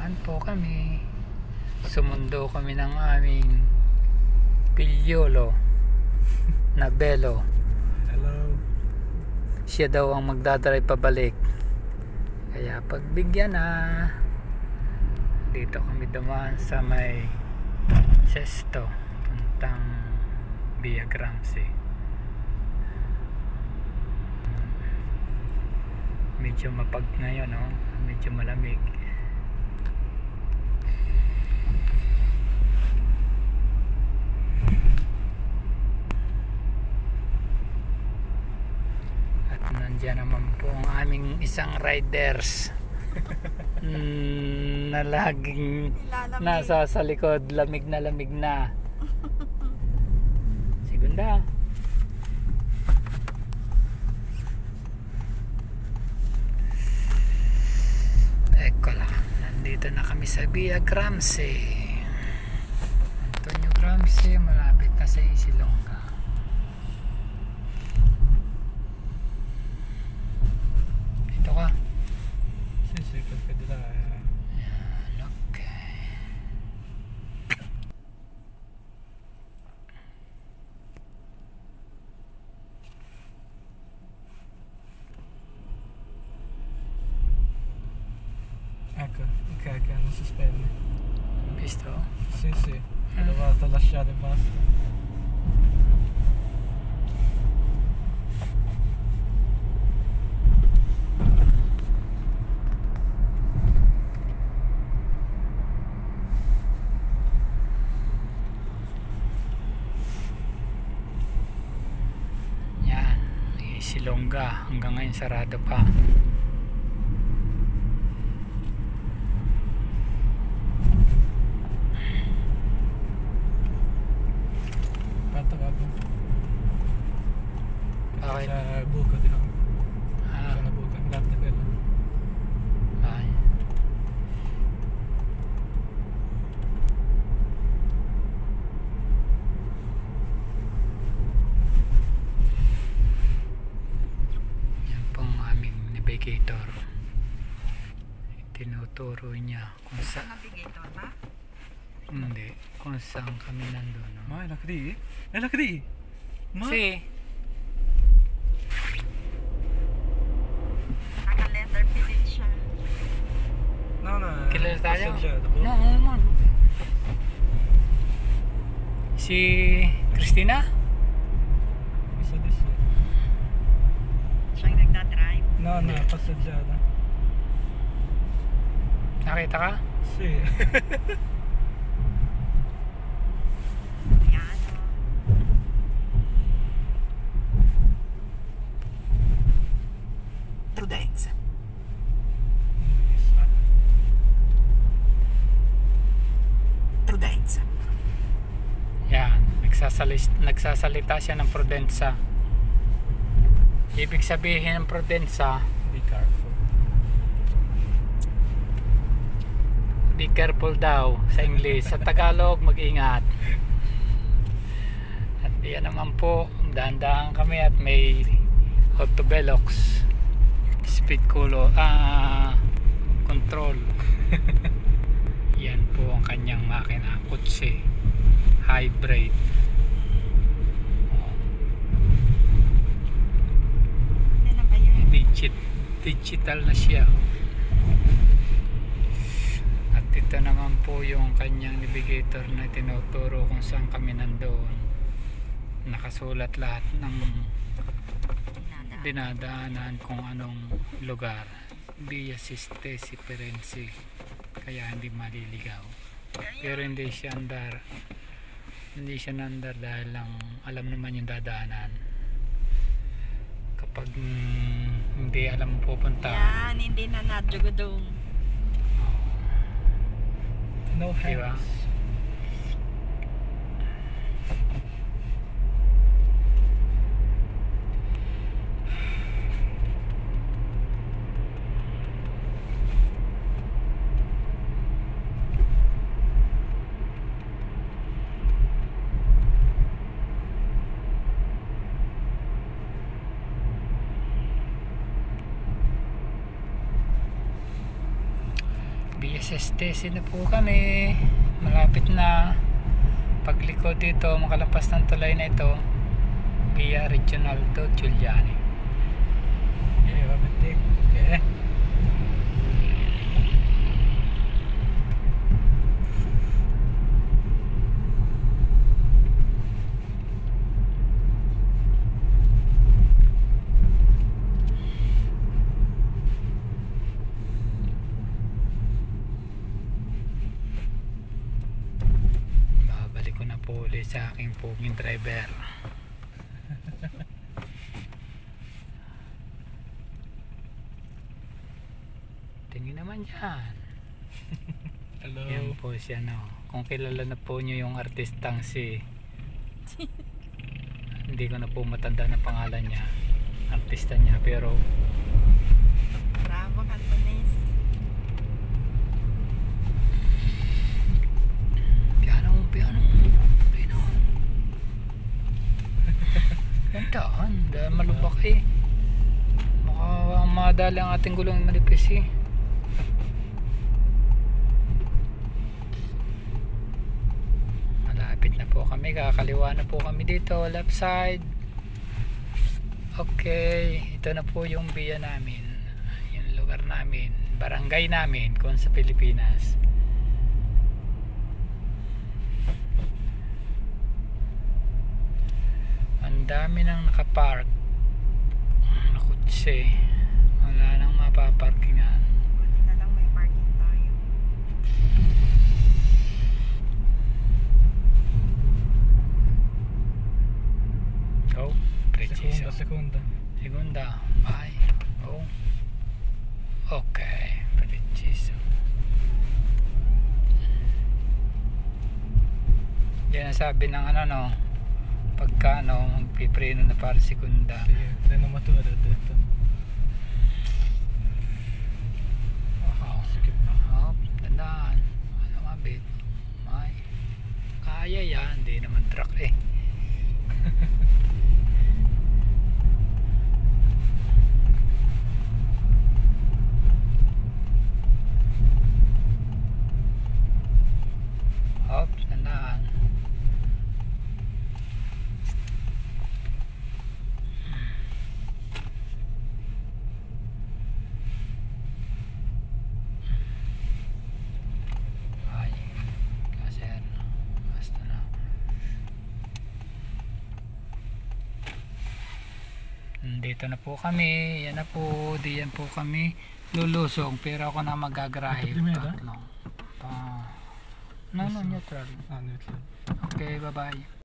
Yan po kami. Sumundo kami ng aming pilyolo na Belo. Hello. Siya daw ang magdadrive pabalik. Kaya pagbigyan na. Dito kami dumaan sa may Sesto puntang Via Gramsci. Medyo mapag ngayon, no? Medyo malamig. At nandiyan naman po ang aming isang riders na laging nasa sa likod, lamig na Segunda. Eko lang, nandito na kami sa Via Gramsci. Antonio Gramsci, malapit na sa Isilonga. Dito ka. Sisikot ka dila. Yan, okay. Ecco, ok, non si spegne. Visto? Sì, sì, ho dovuto lasciare e basta. Yan, Isilonga. Hanggang ngayon sarado pa. Bakit? C'è buco di là. Ah, C'è una buca, grazie quello. ay. Yan pong aming navigator. Tinuturo niya kung saan. Navigator ba? Hindi, kung saan kami nandun. No? Ma è la CRI? È la CRI? Ma? Si, Naka-letter P din siya. No, no, kilala tayo. passeggiato, No, boh. ano naman. Si Christina? Mi sa di sì. Siya yung nagdadrive. No, no, passeggiata. Nakita ka? Sì. Yan o. Prudenza. Prudenza. Yan, nagsasalita siya ng prudensa. Ibig sabihin ng prudensa, Be careful. be careful daw sa English. Sa Tagalog, mag-ingat. At yan naman po, dahan-dahan kami at may autovelox speed control. Yan po ang kanyang makina, kutsi hybrid. Ano na ba yan? Digital na siya. At ito naman po yung kanyang navigator na tinuturo kung saan kami nandoon. Nakasulat lahat ng dinadaanan kung anong lugar. Via Sistesi Perensi. Kaya hindi maliligaw. Pero hindi siya andar. Hindi siya nandar dahil lang alam naman yung dadaanan. Kapag hindi alam pupunta. Yan, hindi na nadjugudong. No Diba? hands. BSSTC na po kami. Malapit na. Pagliko dito, makalampas ng tulay na ito, via Regional to Giuliani. Okay, mabitik. Okay. Ulit sa aking puging driver. Tingin naman yan. Hello. Yan po siya, no. Kung kilala na po nyo yung artistang si hindi ko na po matanda na pangalan niya, artista niya, pero Bravo, Cantonese. piano gandaan, dahil malubak eh. Baka madali ang ating gulong manipis eh. Malapit na po kami, kakaliwa na po kami dito, left side. Okay, ito na po yung biya namin, yung lugar namin, barangay namin kung sa Pilipinas. Ang dami nang nakapark na kutse, wala nang mapaparkingan. Buti na lang may parking tayo. Go, preciso. Segunda. Bye. Go. Okay, preciso. Yan ang sabi ng ano, no, pagka no, magpipreno na para segunda. Sige, freno matura dito. Wow. Sige. Hop, tandaan. Ano mabit? May. Kaya yan, hindi naman truck eh. Hop, tandaan. Ay, kasi basta na. Dito na po kami. Yan na po. Diyan po kami lulusong. Pero ako na magagrahe. Primera? Tatlong. No, neutral. Ah, neutral. Okay, bye-bye.